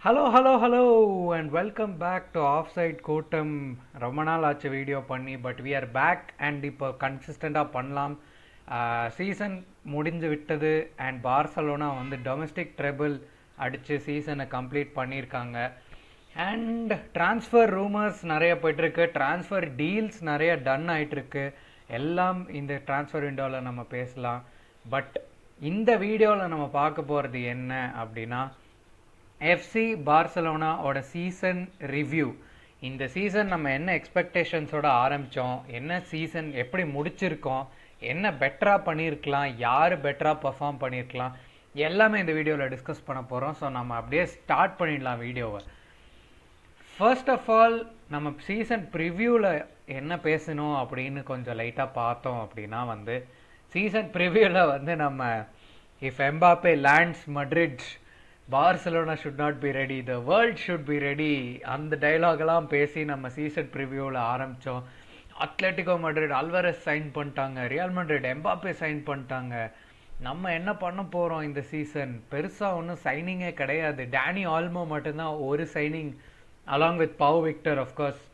Hello, and welcome back to Offside Kootam. ரொம்ப நாள் ஆச்சு வீடியோ பண்ணி, but we are back and இப்போ கன்சிஸ்டண்டாக பண்ணலாம். சீசன் முடிஞ்சு விட்டது அண்ட் பார்சலோனா வந்து டொமஸ்டிக் ட்ரெபிள் அடித்து சீசனை கம்ப்ளீட் பண்ணியிருக்காங்க. அண்ட் ட்ரான்ஸ்ஃபர் ரூமர்ஸ் நிறைய போய்ட்டுருக்கு, ட்ரான்ஸ்ஃபர் டீல்ஸ் நிறைய டன் ஆகிட்டுருக்கு. எல்லாம் இந்த ட்ரான்ஸ்ஃபர் விண்டோவில் நம்ம பேசலாம். பட் இந்த வீடியோவில் நம்ம பார்க்க போகிறது என்ன அப்படின்னா, எஃப்சி பார்சலோனாவோட சீசன் ரிவ்யூ. இந்த சீசன் நம்ம என்ன எக்ஸ்பெக்டேஷன்ஸோட ஆரம்பித்தோம், என்ன சீசன் எப்படி முடிச்சிருக்கோம், என்ன பெட்டராக பண்ணியிருக்கலாம், யார் பெட்டராக பர்ஃபார்ம் பண்ணியிருக்கலாம், எல்லாமே இந்த வீடியோவில் டிஸ்கஸ் பண்ண போகிறோம். ஸோ நம்ம அப்படியே ஸ்டார்ட் பண்ணிடலாம் வீடியோவை. ஃபர்ஸ்ட் ஆஃப் ஆல், நம்ம சீசன் ப்ரிவ்யூவில் என்ன பேசணும் அப்படின்னு கொஞ்சம் லைட்டாக பார்த்தோம் அப்படின்னா வந்து, சீசன் ப்ரிவ்யூவில் வந்து நம்ம if Mbappe lands Madrid, Barcelona should not be ready, the world should be ready, அந்த டைலாக்லாம் பேசி நம்ம சீசன் ப்ரிவ்யூவில் ஆரம்பித்தோம். அத்லெட்டிகோ மட்ரிட் அல்வரஸ் சைன் பண்ணிட்டாங்க, ரியல் மட்ரிட் எம்பாப்பே சைன் பண்ணிட்டாங்க. நம்ம என்ன பண்ண போகிறோம் இந்த சீசன்? பெருசாக ஒன்றும் சைனிங்கே கிடையாது. டேனி ஆல்மோ மட்டும்தான் ஒரு signing, along with Pau Victor of course.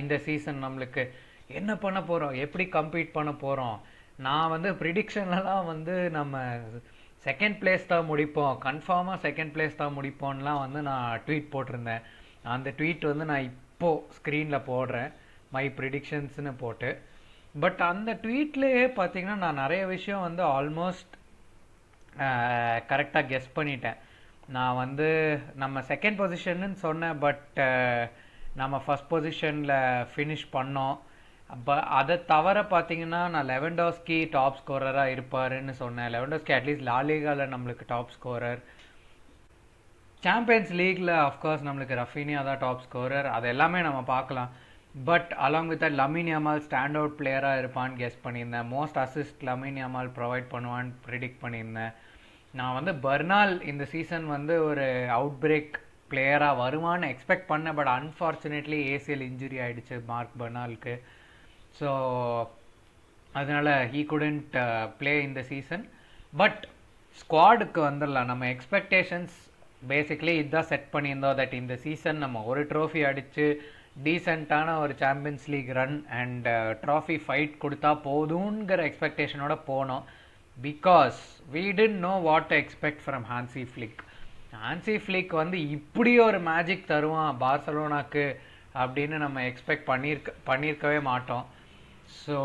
இந்த சீசன் நம்மளுக்கு என்ன பண்ண போகிறோம், எப்படி கம்பீட் பண்ண போகிறோம்? நான் வந்து ப்ரிடிக்ஷன்லலாம் வந்து நம்ம செகண்ட் பிளேஸ் தான் முடிப்போம், கன்ஃபார்மாக செகண்ட் பிளேஸ் தான் முடிப்போம்லாம் வந்து நான் ட்வீட் போட்டிருந்தேன். அந்த ட்வீட் வந்து நான் இப்போது ஸ்க்ரீனில் போடுறேன், மை ப்ரிடிக்ஷன்ஸ்னு போட்டு. பட் அந்த ட்வீட்லேயே பார்த்தீங்கன்னா நான் நிறைய விஷயம் வந்து ஆல்மோஸ்ட் கரெக்டாக கெஸ் பண்ணிட்டேன். நான் வந்து நம்ம செகண்ட் பொசிஷன்னு சொன்னேன், பட் நம்ம ஃபஸ்ட் பொசிஷனில் ஃபினிஷ் பண்ணோம். அப்போ அதை தவிர பார்த்தீங்கன்னா நான் லெவன்டாஸ்கி டாப் ஸ்கோரராக இருப்பாருன்னு சொன்னேன். லெவன்டாஸ்கி அட்லீஸ்ட் லாலிகாவில் நம்மளுக்கு டாப் ஸ்கோரர், சாம்பியன்ஸ் லீக்கில் ஆஃப்கோர்ஸ் நம்மளுக்கு ரஃபீனியா தான் டாப் ஸ்கோரர். அது எல்லாமே நம்ம பார்க்கலாம். But along with Lamine Yamal stand out பிளேயராக இருப்பான்னு கெஸ் பண்ணியிருந்தேன். Most assist Lamine Yamal provide பண்ணுவான்னு ப்ரிடிக்ட் பண்ணியிருந்தேன். நான் வந்து பர்னால் இந்த சீசன் வந்து ஒரு அவுட் பிரேக் பிளேயராக வருவான்னு எக்ஸ்பெக்ட் பண்ணேன். பட் அன்ஃபார்ச்சுனேட்லி ஏசிஎல் இன்ஜுரி ஆகிடுச்சு மார்க் பர்னாலுக்கு. ஸோ அதனால் ஹீ குடன்ட் ப்ளே இந்த சீசன். பட் ஸ்குவாடுக்கு வந்துடலாம். நம்ம எக்ஸ்பெக்டேஷன்ஸ் பேசிக்லி இதுதான் செட் பண்ணியிருந்தோம், தட் இந்த சீசன் நம்ம ஒரு ட்ரோஃபி அடித்து டீசெண்டான ஒரு Champions League run and trophy fight கொடுத்தா போதுங்கிற எக்ஸ்பெக்டேஷனோட போனோம். Because we didn't know what to expect from Hansi Flick. Hansi Flick வந்து இப்படி ஒரு மேஜிக் தருவான் பார்சலோனாக்கு அப்படின்னு நம்ம எக்ஸ்பெக்ட் பண்ணியிருக்கவே மாட்டோம். ஸோ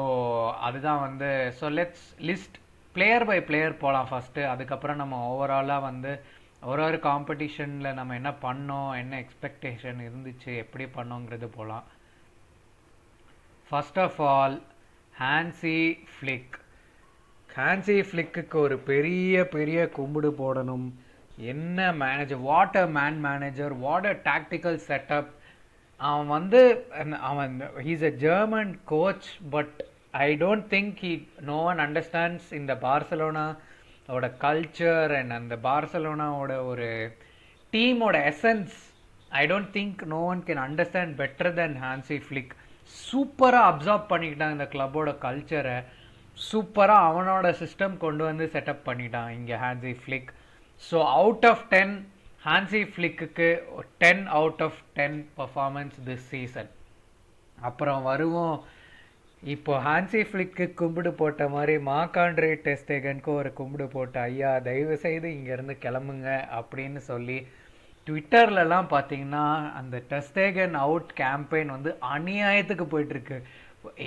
அதுதான் வந்து, so let's list player by player போகலாம் ஃபஸ்ட்டு. அதுக்கப்புறம் நம்ம ஓவராலாக வந்து ஒரு காம்படிஷனில் நம்ம என்ன பண்ணோம், என்ன எக்ஸ்பெக்டேஷன் இருந்துச்சு, எப்படி பண்ணோங்கிறது போகலாம். First of all, Hansi Flick. Hansi ஃப்ளிக்கு ஒரு பெரிய கும்பிடு போடணும். என்ன manager, what a manager, what a tactical setup. அவன் வந்து he's a German coach, but I don't think no one understands இந்த பார்சலோனாவோட கல்ச்சர் அண்ட் அந்த பார்சலோனாவோட ஒரு டீமோட essence. I don't think no one can understand better than Hansi Flick. சூப்பராக absorb பண்ணிக்கிட்டான் இந்த கிளப்போட கல்ச்சரை, சூப்பராக அவனோட சிஸ்டம் கொண்டு வந்து செட்டப் பண்ணிட்டான் இங்கே Hansi Flick. So out of 10 Hansi ஃப்ளிக்கு 10 out of 10 performance this season. அப்புறம் வருவோம், இப்போ ஹான்சி ஃப்ளிக்கு கும்பிடு போட்ட மாதிரி மார்க்-ஆண்ட்ரே டெர் ஸ்டெகனுக்கு ஒரு கும்பிடு போட்ட, ஐயா தயவு செய்து இங்கேருந்து கிளம்புங்க அப்படின்னு சொல்லி ட்விட்டர்லலாம் பார்த்தீங்கன்னா அந்த டெர் ஸ்டெகன் அவுட் கேம்பெயின் வந்து அநியாயத்துக்கு போயிட்டுருக்கு.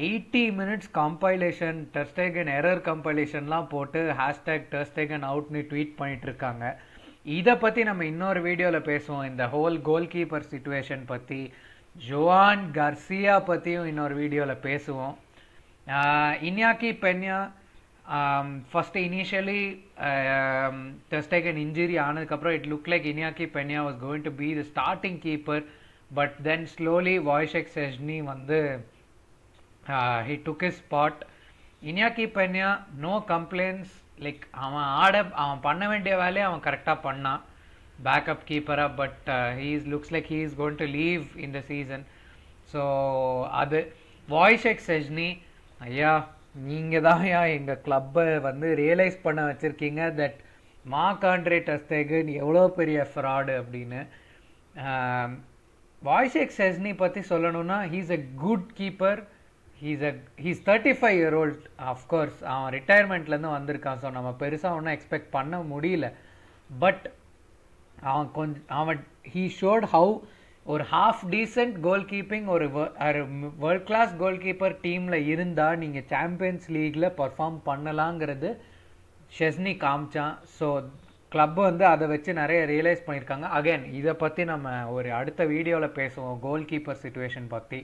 80 minutes compilation, Ter Stegen error கம்பைலேஷன்லாம் போட்டு ஹேஷ்டேக் டெர் ஸ்டெகன் அவுட்னு ட்வீட் பண்ணிட்டு இருக்காங்க. இதை பற்றி நம்ம இன்னொரு வீடியோவில் பேசுவோம். இந்த ஹோல் கோல் கீப்பர் சிச்சுவேஷன் பற்றி, ஜோவான் கர்சியா பற்றியும் இன்னொரு வீடியோவில் பேசுவோம். Inaki Pena first initially Ter Stegen injury ஆனதுக்கப்புறம் it look like Inaki Pena was going to be the starting keeper. But then slowly Wojciech Szczesny வந்து he took his spot. Inaki Pena no complaints. Like அவன் பண்ண வேண்டிய வேலையை அவன் கரெக்டாக பண்ணான் backup கீப்பராக. But looks like he is going to leave in the season. So அது வாய்ஷெக் செஸ்னி, ஐயா நீங்கள் தான் எங்கள் கிளப்பை வந்து ரியலைஸ் பண்ண வச்சுருக்கீங்க தட் மார்க் ஆண்ட்ரே டெர் ஸ்டெகன் எவ்வளோ பெரிய ஃப்ராடு அப்படின்னு. வாய்செக் செஸ்னி பற்றி சொல்லணும்னா he's a good keeper. He's 35-year-old. Of course அவன் ரிட்டையர்மெண்ட்லேருந்து வந்திருக்கான். ஸோ நம்ம பெருசாக ஒன்றும் எக்ஸ்பெக்ட் பண்ண முடியல. பட் அவன் ஹீ ஷோட் ஹவு ஒரு ஹாஃப் டீசென்ட் கோல் கீப்பிங் ஒரு வேர்ல்ட் கிளாஸ் கோல் கீப்பர் டீமில் இருந்தால் நீங்கள் சாம்பியன்ஸ் லீக்கில் பர்ஃபார்ம் பண்ணலாங்கிறது ஷெஸ்னி காமிச்சான். ஸோ கிளப் வந்து அதை வச்சு நிறைய ரியலைஸ் பண்ணியிருக்காங்க. அகைன் இதை பற்றி நம்ம ஒரு அடுத்த வீடியோவில் பேசுவோம், கோல் கீப்பர் சிச்சுவேஷன் பற்றி.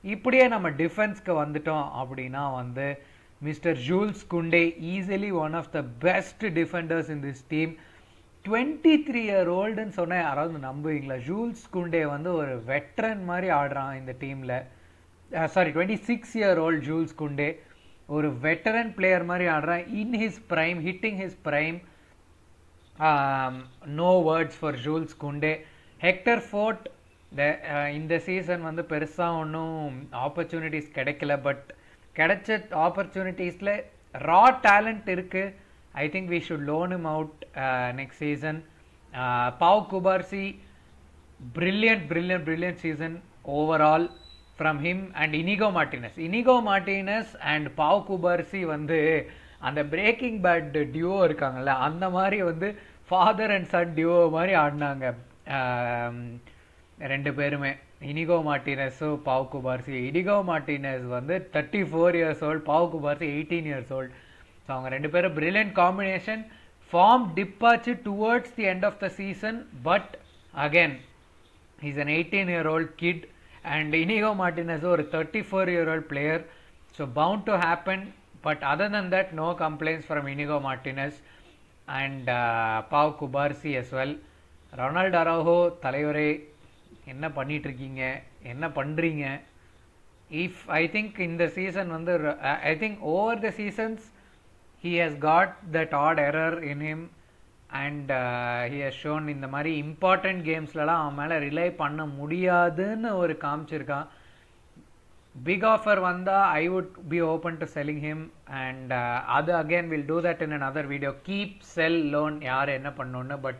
இப்படியே நம்ம டிஃபென்ஸ்க்கு வந்துட்டோம் அப்படின்னா வந்து mister Jules Kounde easily one of the best defenders in this team. 23-year-oldன்னு சொன்னால் யாராவது நம்புவீங்களா? ஜூல்ஸ் குண்டே வந்து ஒரு வெட்ரன் மாதிரி ஆடுறான் இந்த டீமில். 26-year-old ஜூல்ஸ் குண்டே ஒரு வெட்டரன் பிளேயர் மாதிரி ஆடுறான். In his prime, hitting his prime. No words for Jules Kounde. Hector Fort இந்த சீசன் வந்து பெருசாக ஒன்றும் ஆப்பர்ச்சுனிட்டிஸ் கிடைக்கல. பட் கிடைச்ச ஆப்பர்ச்சுனிட்டிஸில் ரா டேலண்ட் இருக்குது. I think we should loan him out next season. Pau Kubarsi, brilliant season overall from him and Inigo Martinez and Pau Kubarsi வந்து அந்த பிரேக்கிங் பேட் டியூவோ இருக்காங்கல்ல, அந்த மாதிரி வந்து ஃபாதர் அண்ட் சன் டியூவோ மாதிரி ஆடினாங்க ரெண்டு பேருமே. இனிகோ மார்டினஸும் பாவ் குபார்சி. இனிகோ மார்டினஸ் வந்து 34 years old, Pau Cubarsi 18 years old. So அவங்க ரெண்டு பேரும் பிரில்லியன்ட் காம்பினேஷன். ஃபார்ம் டிப் ஆச்சு towards the end of the season. But again is an 18-year-old kid and Inigo Martinez ஒரு 34-year-old player. So bound to happen. But other than that no complaints from Inigo Martinez and Pau Cubarsi as well. Ronaldo Araujo தலைவரே, என்ன பண்ணிகிட்ருக்கீங்க, என்ன பண்ணுறீங்க? If I think இந்த season வந்து I think over the seasons he has got that odd error in him and he has shown இந்த மாதிரி important கேம்ஸ்லலாம் அவன் மேலே ரிலை பண்ண முடியாதுன்னு ஒரு காமிச்சிருக்கான். பிக் ஆஃபர் வந்தால் I would be open to selling him and அது again will do that in another video. Keep sell loan யார் என்ன பண்ணணுன்னு. But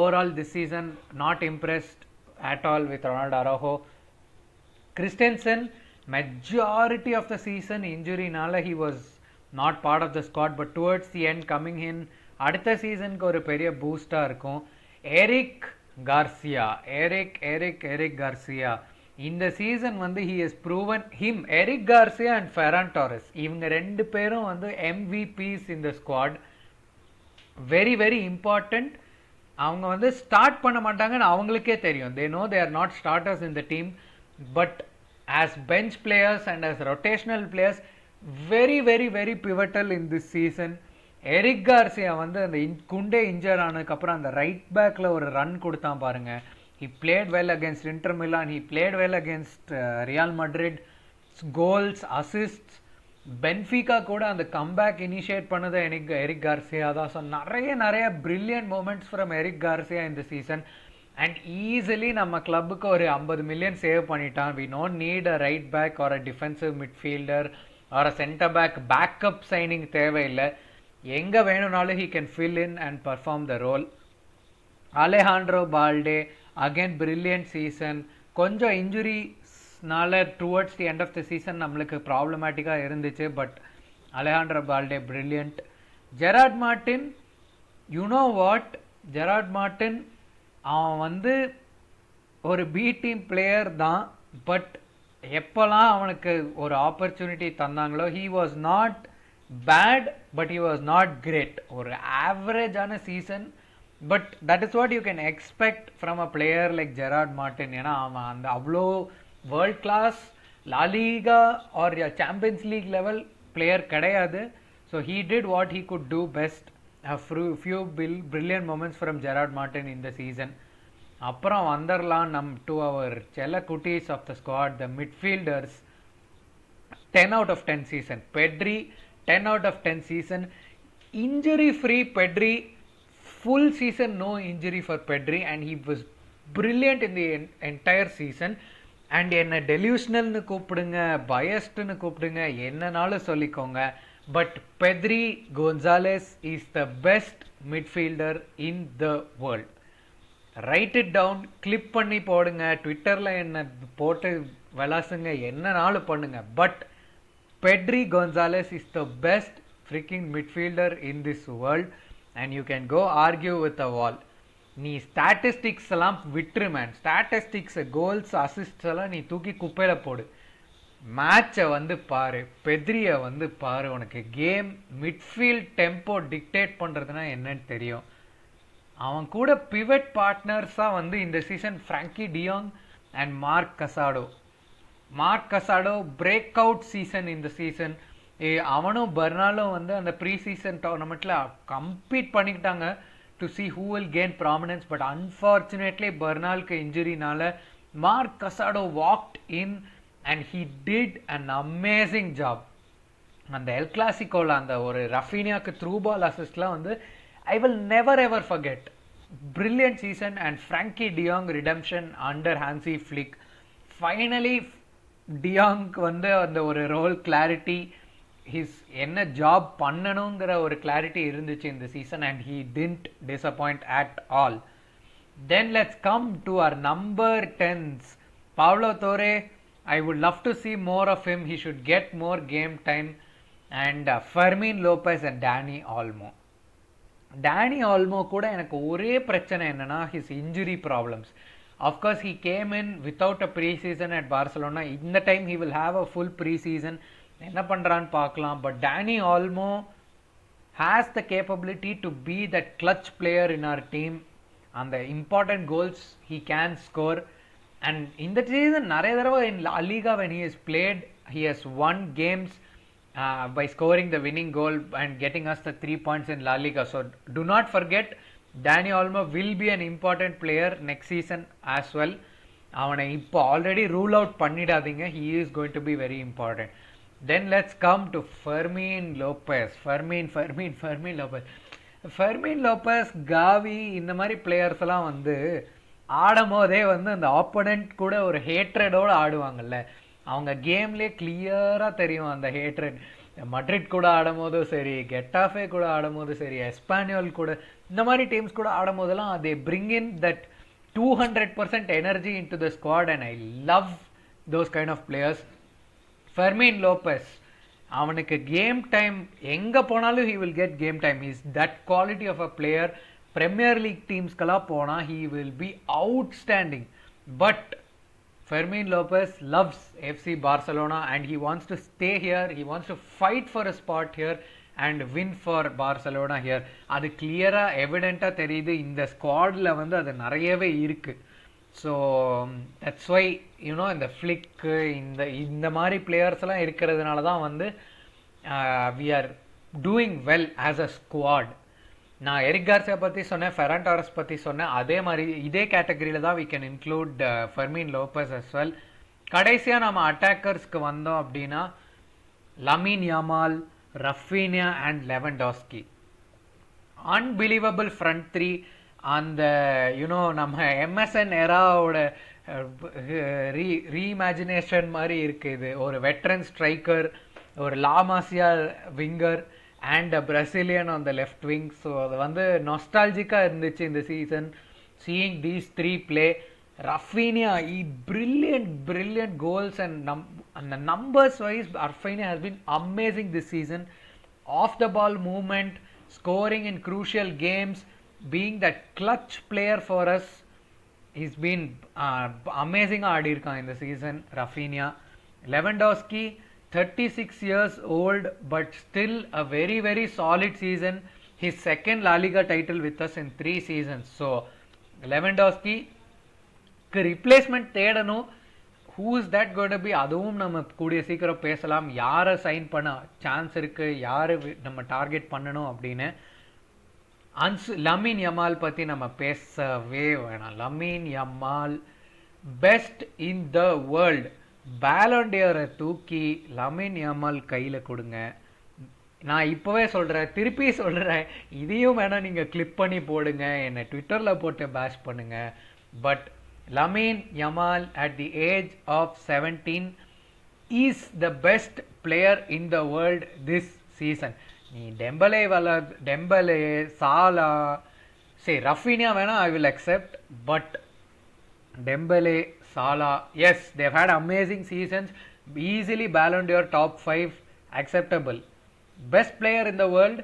overall this season not impressed at all with Ronaldo Araujo. Christensen majority of the season injury nala he was not part of the squad, but towards the end coming in அடுத்த சீசனுக்கு ஒரு பெரிய பூஸ்டாக இருக்கும். Eric Garcia இந்த season வந்து he has proven him. Eric Garcia and Ferran Torres இவங்க ரெண்டு பேரும் வந்து MVPs in the squad. very very important. அவங்க வந்து ஸ்டார்ட் பண்ண மாட்டாங்கன்னு அவங்களுக்கே தெரியும். They know they are not starters in the team. But as bench players and as rotational players very very very pivotal in this season. Eric Garcia வந்து அந்த குண்டே இன்ஜர் ஆனதுக்கப்புறம் அந்த ரைட் பேக்கில் ஒரு ரன் கொடுத்தான் பாருங்க. He played well against Inter Milan, he played well against Real Madrid. Goals, assists, Benfica கூட அந்த கம்பேக் இனிஷியேட் பண்ணது எரிக் கார்சியா தான். ஸோ நிறைய brilliant moments from Eric Garcia இந்த சீசன். அண்ட் ஈஸிலி நம்ம கிளப்புக்கு ஒரு 50 million சேவ் பண்ணிட்டான். We don't need a right back or a defensive midfielder or a centre back. Backup signing தேவையில்லை. எங்கே வேணும்னாலும் he can fill in and perform the role. Alejandro Balde again brilliant season. கொஞ்சம் இன்ஜுரிஸ்னால towards the end of the season நம்மளுக்கு ப்ராப்ளமேட்டிக்காக இருந்துச்சு. But Alejandro Balde brilliant. Gerard Martin, you know what, Gerard Martin அவன் வந்து ஒரு பி டீம் பிளேயர் தான். But எப்போல்லாம் அவனுக்கு ஒரு ஆப்பர்ச்சுனிட்டி தந்தாங்களோ he was not bad but he was not great. ஒரு ஆவரேஜான season. But that is what you can expect from a player like Gerard Martin. ஏன்னா அவன் அந்த அவ்வளோ world class LaLiga or Champions League level player கிடையாது. So he did what he could do best. Few brilliant moments from Gerard Martin in the season. அப்புறம் வந்துடலாம் நம் to அவர் செல்ல குட்டீஸ் of the squad, the midfielders. 10 out of 10 season. Pedri 10 out of 10 season. Injury free Pedri. Full season no injury for Pedri and he was brilliant in the entire season. And என்னை டெலியூஷனல்னு கூப்பிடுங்க, பயஸ்டுன்னு கூப்பிடுங்க, என்னன்னாலும் சொல்லிக்கோங்க. But Pedri Gonzalez is the best midfielder in the world. Write it down, clip பண்ணி போடுங்க, ட்விட்டரில் என்ன போட்டு விளாசுங்க, என்னனாலும் பண்ணுங்க. But Pedri Gonzalez is the best freaking midfielder in this world and you can go argue with the wall. நீ statistics எல்லாம் விட்டுரு மேன். ஸ்டாட்டிஸ்டிக்ஸ், கோல்ஸ், அசிஸ்ட்ஸ் எல்லாம் நீ தூக்கி குப்பையில் போடு. மேட்சை வந்து பாரு, பெத்ரியை வந்து பாரு. உனக்கு கேம் மிட்ஃபீல்ட் டெம்போ டிக்டேட் பண்ணுறதுனா என்னன்னு தெரியும். அவன் கூட பிவட் பார்ட்னர்ஸாக வந்து இந்த season Frenkie de Jong and Marc Casado break out season இந்த சீசன். அவனும் பர்னாலும் வந்து அந்த ப்ரீ சீசன் டோர்னமெண்ட்டில் கம்பீட் பண்ணிக்கிட்டாங்க to see who will gain prominence. But unfortunately பர்னாலுக்கு இன்ஜுரினால Marc Casado walked in and he did an amazing job. அந்த எல் கிளாசிக்கோவில் அந்த ஒரு ரஃபீனியாவுக்கு த்ரூ பால் அசிஸ்ட்லாம் வந்து I will never ever forget. Brilliant season and Frankie de Jong redemption under Hansi Flick. Finally de Jong வந்து அந்த ஒரு ரோல் கிளாரிட்டி, ஹிஸ் என்ன job பண்ணணுங்கிற ஒரு கிளாரிட்டி இருந்துச்சு இந்த season and he didn't disappoint at all. Then let's come to our number 10s. Pablo Torre, I would love to see more of him. He should get more game time. And Fermin Lopez and Dani Olmo. Dani Olmo கூட எனக்கு ஒரே பிரச்சனை என்னன்னா his injury problems. Of course he came in without a pre season at Barcelona. இந்த time he will have a full pre season. என்ன பண்ணுறான்னு பார்க்கலாம். But Dani Olmo has the capability to be that clutch player in our team. அந்த important goals he can score. And இந்த season நிறைய தடவை in Liga when he has played he has one games by scoring the winning goal and getting us the 3 points in La Liga. So do not forget Dani Olmo will be an important player next season as well. அவனை இப்போ already rule out பண்ணிடாதீங்க. he is going to be very important. Then let's come to Fermin Lopez. Fermin Lopez, Gavi, இந்த மாதிரி players எல்லாம் வந்து ஆடும் போதே வந்து அந்த ஆப்போனன்ட் கூட ஒரு ஹேட்ரடோடு ஆடுவாங்கல்ல. அவங்க கேம்லேயே கிளியராக தெரியும் அந்த ஹேட்ரட். மட்ரிட் கூட ஆடும் போதும் சரி, கெட்டாஃபே கூட ஆடும் போதும் சரி, எஸ்பானியோல் கூட, இந்த மாதிரி டீம்ஸ் கூட ஆடும் போதெல்லாம் they bring in that 200% energy into the squad and I love those kind of players. Fermin Lopez, அவனுக்கு கேம் டைம் எங்கே போனாலும் he will get game time. He is that quality of a player. Premier League டீம்ஸ்க்கெல்லாம் போனால் he will be outstanding. But Fermin Lopez loves FC Barcelona and he wants to stay here. He wants to fight for a spot here and win for Barcelona here. அது கிளியராக எவிடெண்ட்டாக தெரியுது. இந்த ஸ்குவாடில் வந்து அது நிறையவே இருக்குது. So that's why you know இந்த ஃப்ளிக்கு இந்த மாதிரி பிளேயர்ஸ்லாம் இருக்கிறதுனால தான் வந்து we are doing well as a squad. நான் எரிக் கார்சியா பற்றி சொன்னேன், ஃபெரான் டாரஸ் பற்றி சொன்னேன். அதே மாதிரி இதே கேட்டகரியில் தான் we can include Fermin Lopez as well. கடைசியாக நம்ம அட்டாக்கர்ஸ்க்கு வந்தோம் அப்படின்னா Lamine Yamal, Raphinha and Lewandowski. Unbelievable front three. அந்த யூனோ நம்ம எம்எஸ்என் எராவோட ரீஇமேஜினேஷன் மாதிரி இருக்குது இது. ஒரு வெட்ரன் ஸ்ட்ரைக்கர், ஒரு La Masia winger and a Brazilian on the left wing. So அது வந்து நாஸ்டால்ஜிக்காக இருந்துச்சு இந்த season seeing these three play. Rafinha, brilliant goals and the numbers wise Rafinha has been amazing this season. Off the ball movement, scoring in crucial games, being that clutch player for us. He's been amazing ஆடி இருக்கான் இந்த season Rafinha. Lewandowski, 36 years old but still a very solid season. His second La Liga title with us in 3 seasons. So Lewandowski replacement தேடணும். who is that going to be? அதுவும் நம்ம கூடிய சீக்கிரம் பேசலாம். யாரை sign பண்ண சான்ஸ் இருக்கு, யாரை நம்ம டார்கெட் பண்ணணும் அப்படின்னு. லமீன் யமால் பற்றி நம்ம பேசவே வேணாம். Lamine Yamal best in the world. பேலண்டியரை தூக்கி லமீன் யமால் கையில் கொடுங்க. நான் இப்போவே சொல்கிறேன், திருப்பி சொல்கிறேன், இதையும் வேணால் நீங்கள் கிளிப் பண்ணி போடுங்க, என்னை ட்விட்டரில் போட்டு பேஷ் பண்ணுங்கள். But Lamine Yamal at the age of 17 is the best player in the world this season. நீ டெம்பலே சாலா சரி ரஃபீனியா வேணா I will accept but Dembele, Salah, yes, they've had amazing seasons. Easily Ballon d'Or top 5, acceptable. Best player in the world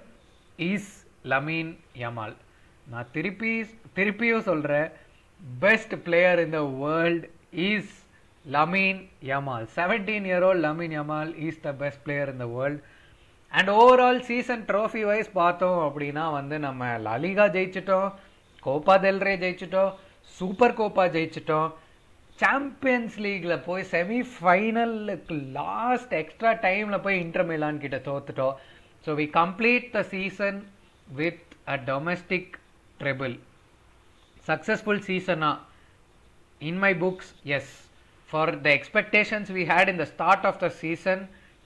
is Lamine Yamal. நான் திருப்பியும் சொல்கிறேன், best player in the world is Lamine Yamal. 17-year-old Lamine Yamal is the best player in the world. And overall season trophy wise பார்த்தோம் அப்படின்னா வந்து நம்ம La Liga ஜெயிச்சிட்டோம், Koppa del ரே ஜெயிச்சிட்டோம், super Koppa ஜெயிச்சிட்டோம், சாம்பியன்ஸ் லீக்ல போய் செமிஃபைனலுக்கு லாஸ்ட் எக்ஸ்ட்ரா டைமில் போய் இன்டர் மிலான் கிட்ட தோத்துட்டோம். So we complete the season with a domestic treble. Successful சீசனா? In my books yes. For the expectations we had in the start of the season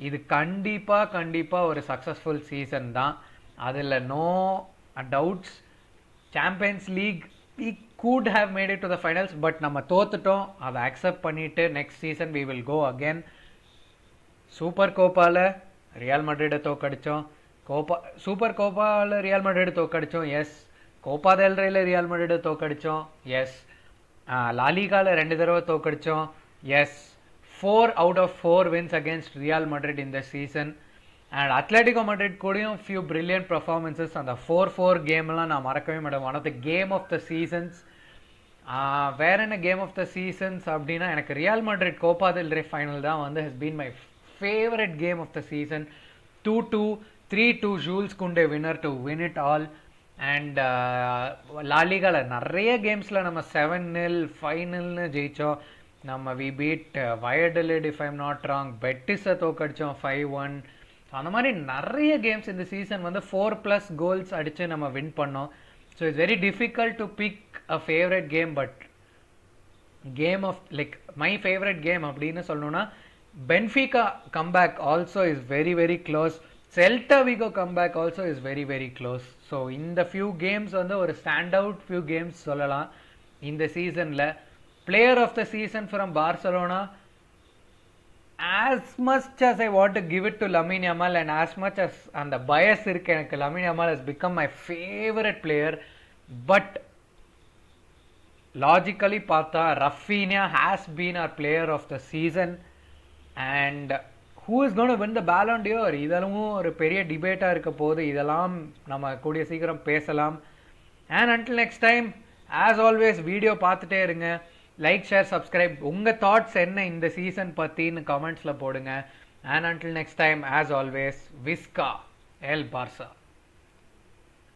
இது கண்டிப்பாக ஒரு சக்ஸஸ்ஃபுல் சீசன் தான், அதில் no doubts. Champions League we could have made it to the finals but நம்ம தோத்துட்டோம், அதை accept பண்ணிவிட்டு next season we will go again. Super கோப்பாவில் ரியல் மட்ரிடை தோக்கடித்தோம், சூப்பர் கோப்பாவில் ரியல் மட்ரிடை தோக்கடித்தோம், yes. Copa del Rey Real மட்ரிடை தோக்கடித்தோம், எஸ். லாலிகாவில் 2 தடவை தோக்கடித்தோம், yes. 4 out of 4 wins against Real Madrid in the season. And Atletico Madrid கூடயும் few brilliant performances. அந்த 4-4 கேம்லாம் நான் மறக்கவே மாட்டேன். One of the game of the seasons. வேற என்ன கேம் ஆஃப் த சீசன்ஸ் அப்படின்னா எனக்கு Real Madrid Copa del Rey final தான் வந்து has been my favourite game of the season. 2-2, 3-2 Jules Kounde winner to win it all. And லாலிகாவில் நிறைய கேம்ஸில் நம்ம 7-0 5-0 ஜெயித்தோம். நம்ம we beat Valladolid if I'm not wrong, பெட்டிஸை தோக்கடிச்சோம் 5-1. அந்த மாதிரி நிறைய கேம்ஸ் இந்த சீசன் வந்து 4+ கோல்ஸ் அடித்து நம்ம வின் பண்ணோம். So it's very difficult to pick a favourite game. But game of like my favourite game அப்படின்னு சொல்லணும்னா Benfica comeback also is very very close. Celta Vigo comeback also is very very close. So இந்த few games வந்து ஒரு stand out few games சொல்லலாம் இந்த சீசனில். Player of the season from Barcelona, as much as I want to give it to Lamine Yamal and as much as and the bias irukku enakku Lamine Yamal has become my favorite player, but logically பார்த்தா Rafinha has been our player of the season. And who is going to win the Ballon d'Or? இதெல்லாம் ஒரு பெரிய டிபேட்டாக இருக்க போது, இதெல்லாம் நம்ம கூடிய சீக்கிரம் பேசலாம். And until next time, as always video பார்த்துட்டே இருங்க, லைக் ஷேர் சப்ஸ்கிரைப். உங்கள் தாட்ஸ் என்ன இந்த சீசன் பற்றின்னு கமெண்ட்ஸில் போடுங்க. And until next time, as always, Visca el Barca.